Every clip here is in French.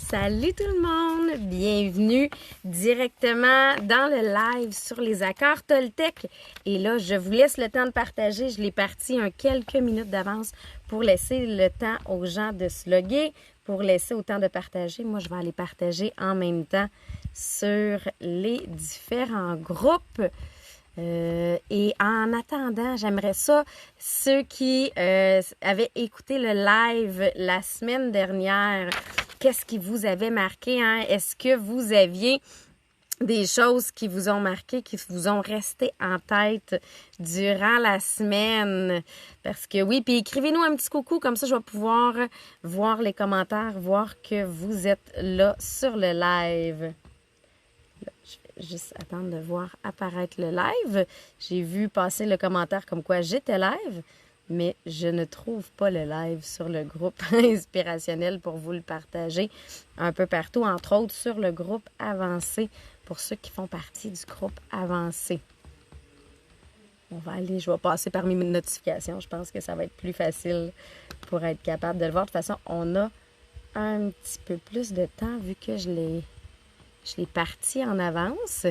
Salut tout le monde! Bienvenue directement dans le live sur les accords Toltec. Et là, je vous laisse le temps de partager. Je l'ai parti quelques minutes d'avance pour laisser le temps aux gens de se loguer, pour laisser autant de partager. Moi, je vais aller partager en même temps sur les différents groupes. Et en attendant, j'aimerais ça, ceux qui avaient écouté le live la semaine dernière, qu'est-ce qui vous avait marqué, hein? Est-ce que vous aviez des choses qui vous ont marqué, qui vous ont resté en tête durant la semaine? Parce que oui, puis écrivez-nous un petit coucou, comme ça je vais pouvoir voir les commentaires, voir que vous êtes là sur le live. Juste attendre de voir apparaître le live. J'ai vu passer le commentaire comme quoi j'étais live, mais je ne trouve pas le live sur le groupe inspirationnel pour vous le partager un peu partout, entre autres sur le groupe avancé, pour ceux qui font partie du groupe avancé. On va aller, je vais passer parmi mes notifications. Je pense que ça va être plus facile pour être capable de le voir. De toute façon, on a un petit peu plus de temps vu que je l'ai parti en avance.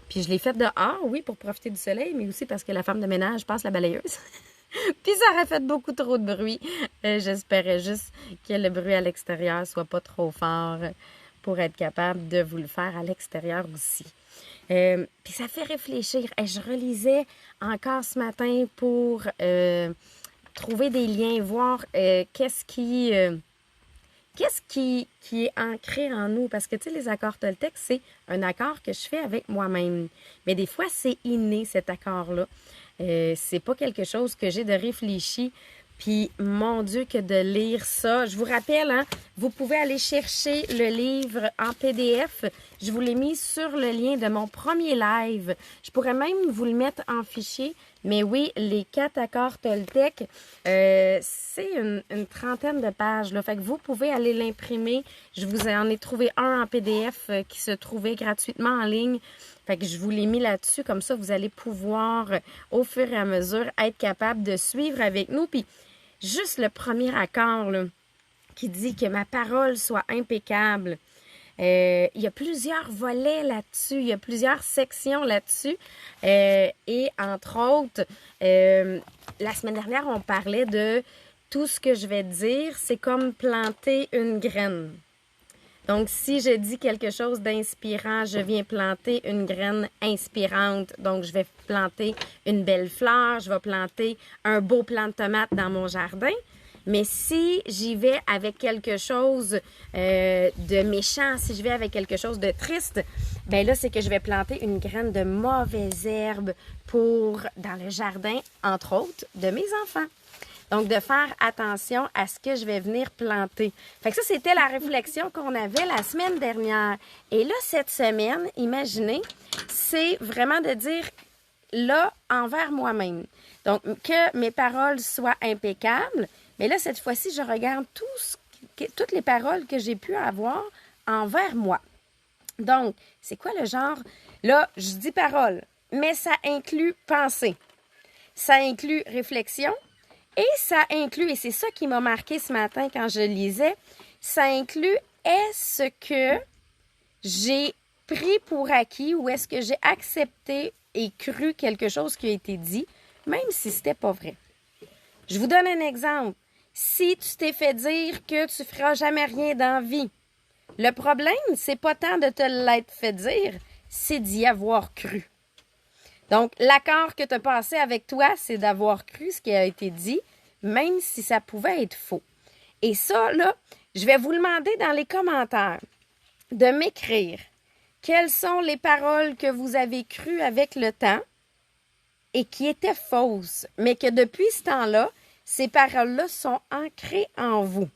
Puis je l'ai fait dehors, oui, pour profiter du soleil, mais aussi parce que la femme de ménage passe la balayeuse. Puis ça aurait fait beaucoup trop de bruit. J'espérais juste que le bruit à l'extérieur soit pas trop fort pour être capable de vous le faire à l'extérieur aussi. Puis ça fait réfléchir. Je relisais encore ce matin pour trouver des liens, voir qu'est-ce qui est ancré en nous? Parce que, tu sais, les accords Toltec, c'est un accord que je fais avec moi-même. Mais des fois, c'est inné, cet accord-là. C'est pas quelque chose que j'ai de réfléchi. Puis, mon Dieu, que de lire ça. Je vous rappelle, hein, vous pouvez aller chercher le livre en PDF. Je vous l'ai mis sur le lien de mon premier live. Je pourrais même vous le mettre en fichier. Mais oui, les 4 accords Toltec, c'est une trentaine de pages, là. Fait que vous pouvez aller l'imprimer. Je vous en ai trouvé un en PDF qui se trouvait gratuitement en ligne. Fait que je vous l'ai mis là-dessus. Comme ça, vous allez pouvoir, au fur et à mesure, être capable de suivre avec nous. Puis, juste le premier accord, là, qui dit que ma parole soit impeccable. Il y a plusieurs volets là-dessus, il y a plusieurs sections là-dessus. Et entre autres, la semaine dernière, on parlait de tout ce que je vais dire, c'est comme planter une graine. Donc, si je dis quelque chose d'inspirant, je viens planter une graine inspirante. Donc, je vais planter une belle fleur, je vais planter un beau plant de tomates dans mon jardin. Mais si j'y vais avec quelque chose de méchant, si je vais avec quelque chose de triste, ben là, c'est que je vais planter une graine de mauvaises herbes dans le jardin, entre autres, de mes enfants. Donc, de faire attention à ce que je vais venir planter. Fait que ça, c'était la réflexion qu'on avait la semaine dernière. Et là, cette semaine, imaginez, c'est vraiment de dire, là, envers moi-même. Donc, que mes paroles soient impeccables. Mais là, cette fois-ci, je regarde toutes les paroles que j'ai pu avoir envers moi. Donc, c'est quoi le genre? Là, je dis parole, mais ça inclut pensée. Ça inclut réflexion. Et ça inclut, et c'est ça qui m'a marqué ce matin quand je lisais, ça inclut est-ce que j'ai pris pour acquis ou est-ce que j'ai accepté et cru quelque chose qui a été dit, même si c'était pas vrai. Je vous donne un exemple. Si tu t'es fait dire que tu feras jamais rien dans la vie, le problème, c'est pas tant de te l'être fait dire, c'est d'y avoir cru. Donc, l'accord que tu as passé avec toi, c'est d'avoir cru ce qui a été dit, même si ça pouvait être faux. Et ça, là, je vais vous demander dans les commentaires de m'écrire quelles sont les paroles que vous avez crues avec le temps et qui étaient fausses, mais que depuis ce temps-là, ces paroles-là sont ancrées en vous.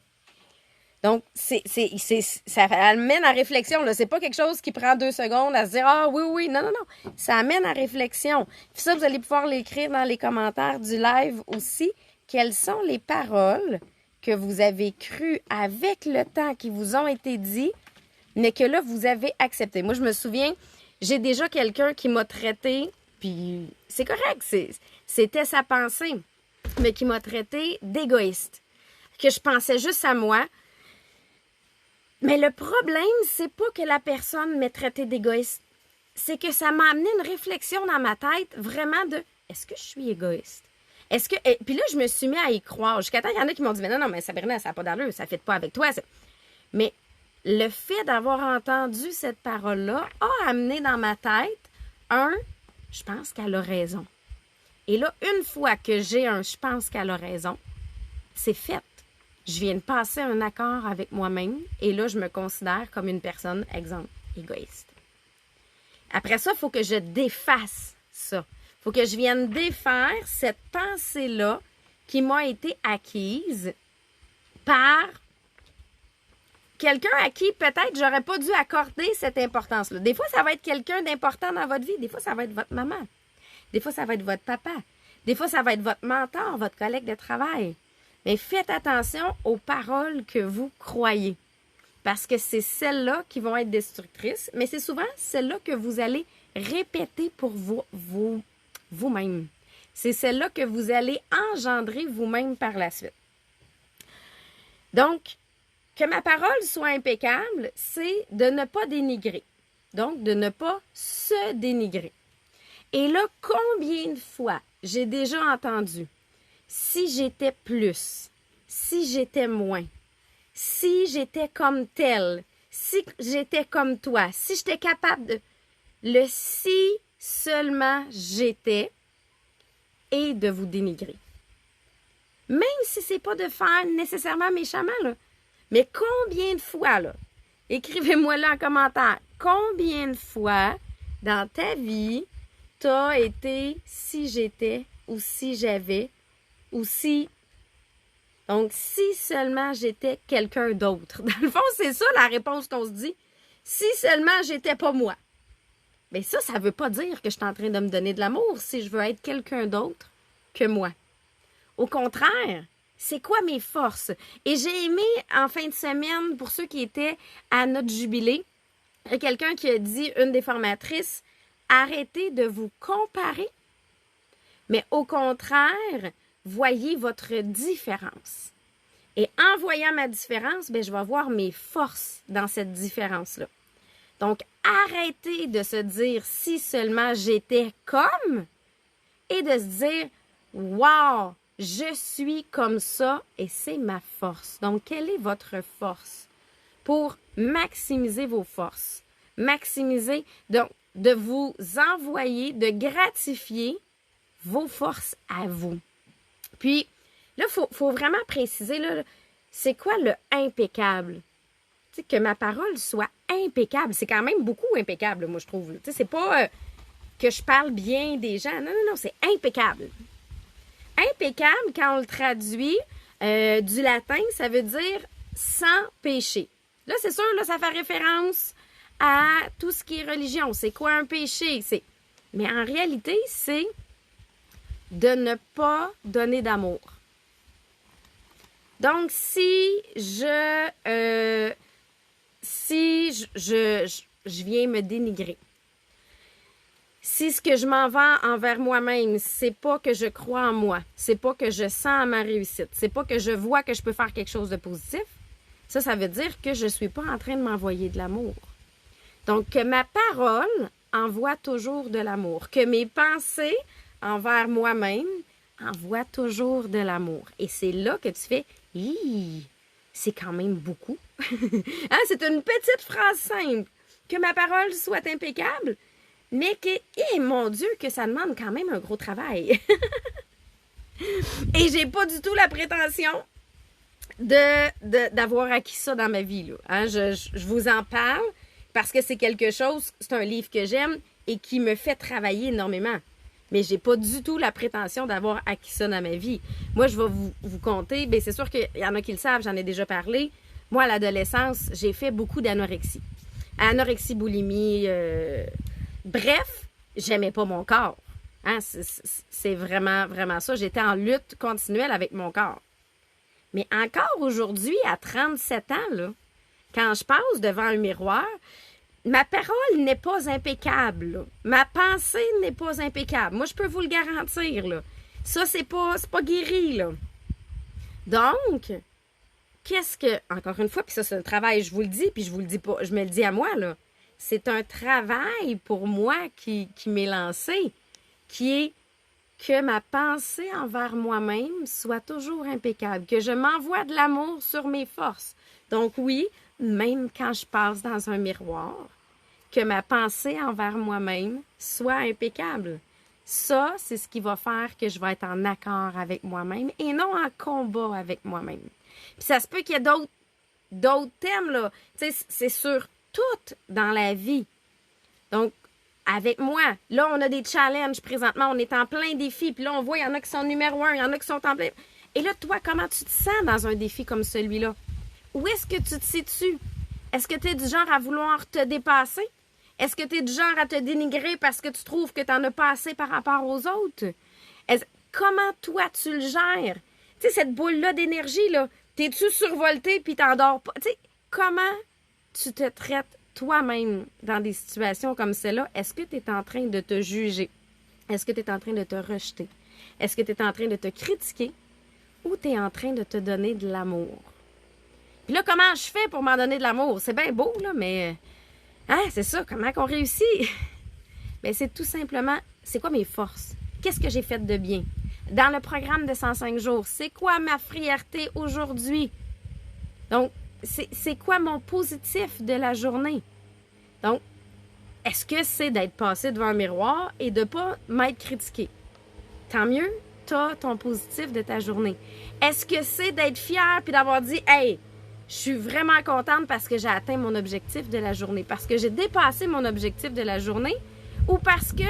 Donc, ça amène à réflexion. Là. C'est pas quelque chose qui prend 2 secondes à se dire « Ah oui, non. » Ça amène à réflexion. Puis ça, vous allez pouvoir l'écrire dans les commentaires du live aussi. Quelles sont les paroles que vous avez crues avec le temps qui vous ont été dites, mais que là, vous avez accepté. Moi, je me souviens, j'ai déjà quelqu'un qui m'a traité, puis c'est correct, c'était sa pensée, mais qui m'a traité d'égoïste. Que je pensais juste à moi. Mais le problème, c'est pas que la personne m'ait traité d'égoïste. C'est que ça m'a amené une réflexion dans ma tête, vraiment de est-ce que je suis égoïste? Est-ce que. Puis là, je me suis mis à y croire. Jusqu'à temps, il y en a qui m'ont dit mais non, mais Sabrina, ça n'a pas d'allure, ça ne fait pas avec toi. Mais le fait d'avoir entendu cette parole-là a amené dans ma tête je pense qu'elle a raison. Et là, une fois que j'ai je pense qu'elle a raison, c'est fait. Je viens de passer un accord avec moi-même et là, je me considère comme une personne, exemple, égoïste. Après ça, il faut que je défasse ça. Il faut que je vienne défaire cette pensée-là qui m'a été acquise par quelqu'un à qui peut-être j'aurais pas dû accorder cette importance-là. Des fois, ça va être quelqu'un d'important dans votre vie. Des fois, ça va être votre maman. Des fois, ça va être votre papa. Des fois, ça va être votre mentor, votre collègue de travail. Mais faites attention aux paroles que vous croyez. Parce que c'est celles-là qui vont être destructrices, mais c'est souvent celles-là que vous allez répéter pour vous-même. C'est celles-là que vous allez engendrer vous-même par la suite. Donc, que ma parole soit impeccable, c'est de ne pas dénigrer. Donc, de ne pas se dénigrer. Et là, combien de fois j'ai déjà entendu si j'étais plus, si j'étais moins, si j'étais comme tel, si j'étais comme toi, si j'étais capable de... Le si seulement j'étais et de vous dénigrer. Même si c'est pas de faire nécessairement méchamment, là. Mais combien de fois, là, écrivez-moi là en commentaire, combien de fois dans ta vie t'as été si j'étais ou si j'avais ou si... Donc, si seulement j'étais quelqu'un d'autre. Dans le fond, c'est ça la réponse qu'on se dit. Si seulement j'étais pas moi. Mais ça ne veut pas dire que je suis en train de me donner de l'amour si je veux être quelqu'un d'autre que moi. Au contraire, c'est quoi mes forces? Et j'ai aimé, en fin de semaine, pour ceux qui étaient à notre jubilé, quelqu'un qui a dit, une des formatrices, arrêtez de vous comparer, mais au contraire, voyez votre différence. Et en voyant ma différence, je vais voir mes forces dans cette différence-là. Donc, arrêtez de se dire si seulement j'étais comme et de se dire wow, je suis comme ça et c'est ma force. Donc, quelle est votre force? Pour maximiser vos forces, maximiser, donc, de vous envoyer, de gratifier vos forces à vous. Puis, là, faut vraiment préciser, là, c'est quoi le impeccable? Tu sais, que ma parole soit impeccable. C'est quand même beaucoup impeccable, moi, je trouve. Tu sais, c'est pas que je parle bien des gens. Non, c'est impeccable. Impeccable, quand on le traduit du latin, ça veut dire sans péché. Là, c'est sûr, là, ça fait référence à tout ce qui est religion. C'est quoi un péché? Mais en réalité, c'est de ne pas donner d'amour. Donc, si je viens me dénigrer, si ce que je m'en vends envers moi-même, c'est pas que je crois en moi, c'est pas que je sens à ma réussite, c'est pas que je vois que je peux faire quelque chose de positif, ça veut dire que je suis pas en train de m'envoyer de l'amour. Donc, que ma parole envoie toujours de l'amour, que mes pensées envers moi-même envoient toujours de l'amour. Et c'est là que tu fais « Hi, c'est quand même beaucoup. » Hein, c'est une petite phrase simple. Que ma parole soit impeccable, mais que, mon Dieu, que ça demande quand même un gros travail. Et j'ai pas du tout la prétention d'avoir acquis ça dans ma vie, là. Hein, je vous en parle parce que c'est quelque chose, c'est un livre que j'aime et qui me fait travailler énormément. Mais j'ai pas du tout la prétention d'avoir acquis ça dans ma vie. Moi, je vais vous conter, c'est sûr qu'il y en a qui le savent, j'en ai déjà parlé. Moi, à l'adolescence, j'ai fait beaucoup d'anorexie. Anorexie, boulimie, bref, j'aimais pas mon corps. Hein? C'est vraiment, vraiment ça. J'étais en lutte continuelle avec mon corps. Mais encore aujourd'hui, à 37 ans, là, quand je passe devant un miroir, ma parole n'est pas impeccable. Là. Ma pensée n'est pas impeccable. Moi, je peux vous le garantir. Là. Ça, c'est pas guéri. Là. Donc, encore une fois, puis ça c'est un travail, je vous le dis, puis je vous le dis pas, je me le dis à moi, là. C'est un travail pour moi qui m'est lancé, qui est que ma pensée envers moi-même soit toujours impeccable, que je m'envoie de l'amour sur mes forces. Donc oui, même quand je passe dans un miroir, que ma pensée envers moi-même soit impeccable. Ça, c'est ce qui va faire que je vais être en accord avec moi-même et non en combat avec moi-même. Puis ça se peut qu'il y ait d'autres thèmes, là. Tu sais, c'est sur tout dans la vie. Donc, avec moi, là, on a des challenges présentement, on est en plein défi, puis là, on voit, il y en a qui sont numéro 1, il y en a qui sont en plein... Et là, toi, comment tu te sens dans un défi comme celui-là? Où est-ce que tu te situes? Est-ce que tu es du genre à vouloir te dépasser? Est-ce que tu es du genre à te dénigrer parce que tu trouves que tu n'en as pas assez par rapport aux autres? Comment toi, tu le gères? Tu sais, cette boule-là d'énergie, là, t'es-tu survolté puis t'endors pas? Tu sais, comment tu te traites toi-même dans des situations comme celle-là? Est-ce que tu es en train de te juger? Est-ce que tu es en train de te rejeter? Est-ce que tu es en train de te critiquer? Ou tu es en train de te donner de l'amour? Puis là, comment je fais pour m'en donner de l'amour? C'est bien beau, là, mais... c'est ça, comment qu'on réussit? Bien, c'est tout simplement, c'est quoi mes forces? Qu'est-ce que j'ai fait de bien? Dans le programme de 105 jours, c'est quoi ma fierté aujourd'hui? Donc, c'est quoi mon positif de la journée? Donc, est-ce que c'est d'être passé devant un miroir et de ne pas m'être critiqué? Tant mieux, tu as ton positif de ta journée. Est-ce que c'est d'être fier puis d'avoir dit « Hey, je suis vraiment contente parce que j'ai atteint mon objectif de la journée, parce que j'ai dépassé mon objectif de la journée ou parce que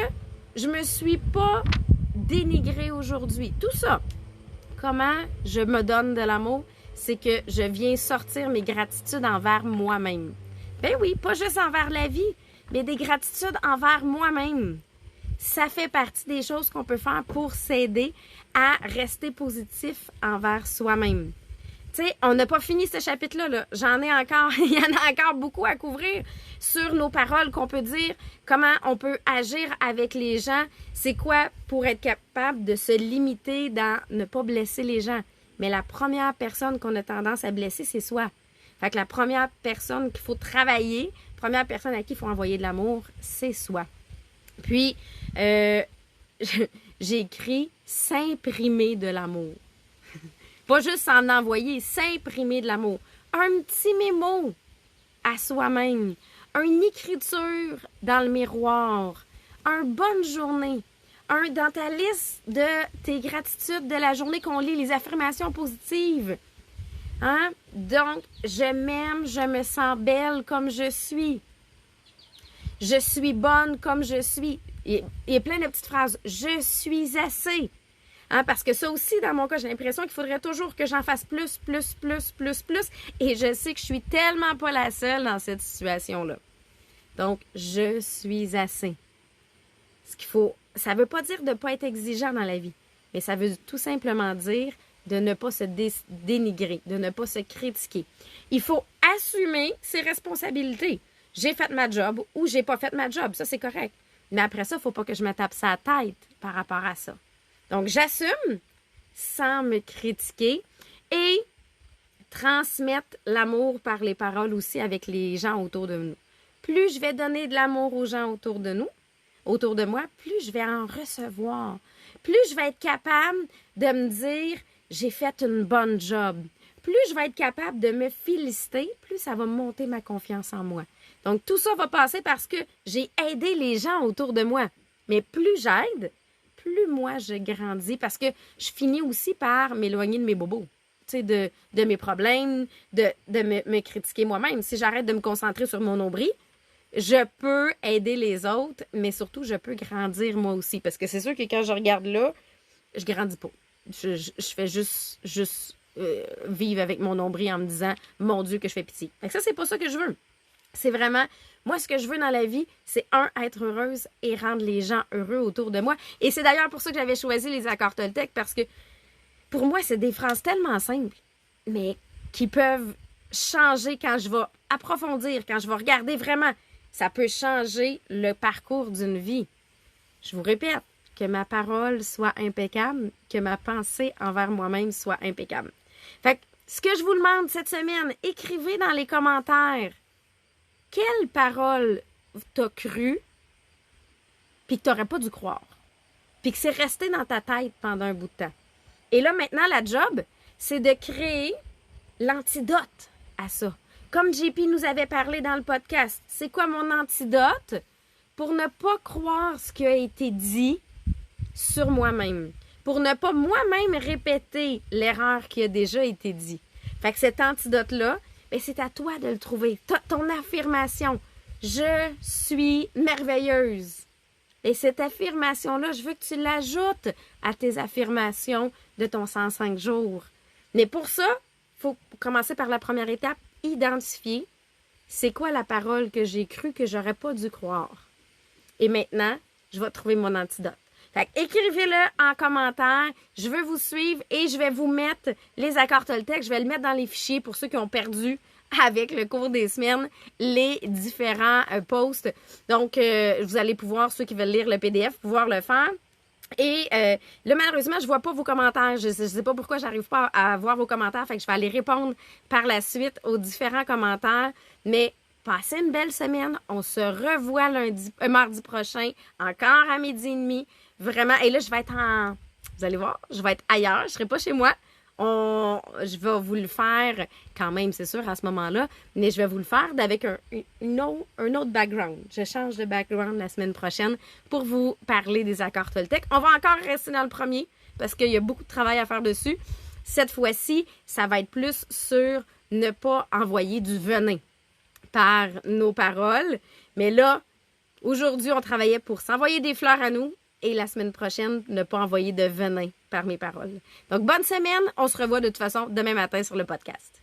je me suis pas dénigrée aujourd'hui. » Tout ça, comment je me donne de l'amour, c'est que je viens sortir mes gratitudes envers moi-même. Ben oui, pas juste envers la vie, mais des gratitudes envers moi-même. Ça fait partie des choses qu'on peut faire pour s'aider à rester positif envers soi-même. Tu sais, on n'a pas fini ce chapitre-là, là. J'en ai encore, il y en a encore beaucoup à couvrir sur nos paroles qu'on peut dire, comment on peut agir avec les gens, c'est quoi pour être capable de se limiter dans ne pas blesser les gens. Mais la première personne qu'on a tendance à blesser, c'est soi. Fait que la première personne qu'il faut travailler, première personne à qui il faut envoyer de l'amour, c'est soi. Puis, j'ai écrit « s'imprimer de l'amour ». Pas juste s'en envoyer, s'imprimer de l'amour. Un petit mémo à soi-même, une écriture dans le miroir, une bonne journée, dans ta liste de tes gratitudes de la journée qu'on lit, les affirmations positives. Hein? Donc, je m'aime, je me sens belle comme je suis. Je suis bonne comme je suis. Il y a plein de petites phrases. Je suis assez. Hein, parce que ça aussi, dans mon cas, j'ai l'impression qu'il faudrait toujours que j'en fasse plus. Et je sais que je suis tellement pas la seule dans cette situation-là. Donc, je suis assez. Ce qu'il faut, ça veut pas dire de ne pas être exigeant dans la vie, mais ça veut tout simplement dire de ne pas se dénigrer, de ne pas se critiquer. Il faut assumer ses responsabilités. J'ai fait ma job ou j'ai pas fait ma job. Ça, c'est correct. Mais après ça, il ne faut pas que je me tape sa tête par rapport à ça. Donc, j'assume sans me critiquer et transmettre l'amour par les paroles aussi avec les gens autour de nous. Plus je vais donner de l'amour aux gens autour de moi, plus je vais en recevoir. Plus je vais être capable de me dire « j'ai fait une bonne job ». Plus je vais être capable de me féliciter, plus ça va monter ma confiance en moi. Donc, tout ça va passer parce que j'ai aidé les gens autour de moi. Mais plus j'aide, plus moi je grandis parce que je finis aussi par m'éloigner de mes bobos, tu sais, de mes problèmes, de me critiquer moi-même. Si j'arrête de me concentrer sur mon nombril, je peux aider les autres, mais surtout, je peux grandir moi aussi. Parce que c'est sûr que quand je regarde là, je grandis pas. Je fais juste vivre avec mon nombril en me disant « Mon Dieu, que je fais pitié ». Fait que ça, c'est pas ça que je veux. C'est vraiment, moi, ce que je veux dans la vie, c'est être heureuse et rendre les gens heureux autour de moi. Et c'est d'ailleurs pour ça que j'avais choisi les accords Toltec, parce que pour moi, c'est des phrases tellement simples, mais qui peuvent changer quand je vais approfondir, quand je vais regarder vraiment. Ça peut changer le parcours d'une vie. Je vous répète, que ma parole soit impeccable, que ma pensée envers moi-même soit impeccable. Fait que ce que je vous demande cette semaine, écrivez dans les commentaires quelle parole t'as cru puis que t'aurais pas dû croire. Puis que c'est resté dans ta tête pendant un bout de temps. Et là, maintenant, la job, c'est de créer l'antidote à ça. Comme JP nous avait parlé dans le podcast, c'est quoi mon antidote pour ne pas croire ce qui a été dit sur moi-même? Pour ne pas moi-même répéter l'erreur qui a déjà été dit. Fait que cet antidote-là, ben c'est à toi de le trouver. Ton affirmation. Je suis merveilleuse. Et cette affirmation-là, je veux que tu l'ajoutes à tes affirmations de ton 105 jours. Mais pour ça, il faut commencer par la première étape, identifier c'est quoi la parole que j'ai cru que j'aurais pas dû croire. Et maintenant, je vais trouver mon antidote. Fait que écrivez-le en commentaire. Je veux vous suivre et je vais vous mettre les accords Toltec. Je vais le mettre dans les fichiers pour ceux qui ont perdu avec le cours des semaines les différents posts. Donc, vous allez pouvoir, ceux qui veulent lire le PDF, pouvoir le faire. Et là, malheureusement, je vois pas vos commentaires. Je sais pas pourquoi j'arrive pas à voir vos commentaires. Fait que je vais aller répondre par la suite aux différents commentaires. Mais passez une belle semaine. On se revoit mardi prochain, encore à 12h30. Vraiment. Et là, je vais être vous allez voir, je vais être ailleurs. Je serai pas chez moi. Je vais vous le faire quand même, c'est sûr, à ce moment-là. Mais je vais vous le faire avec un autre background. Je change de background la semaine prochaine pour vous parler des accords Toltec. On va encore rester dans le premier parce qu'il y a beaucoup de travail à faire dessus. Cette fois-ci, ça va être plus sur ne pas envoyer du venin par nos paroles. Mais là, aujourd'hui, on travaillait pour s'envoyer des fleurs à nous. Et la semaine prochaine, ne pas envoyer de venin par mes paroles. Donc, bonne semaine. On se revoit de toute façon demain matin sur le podcast.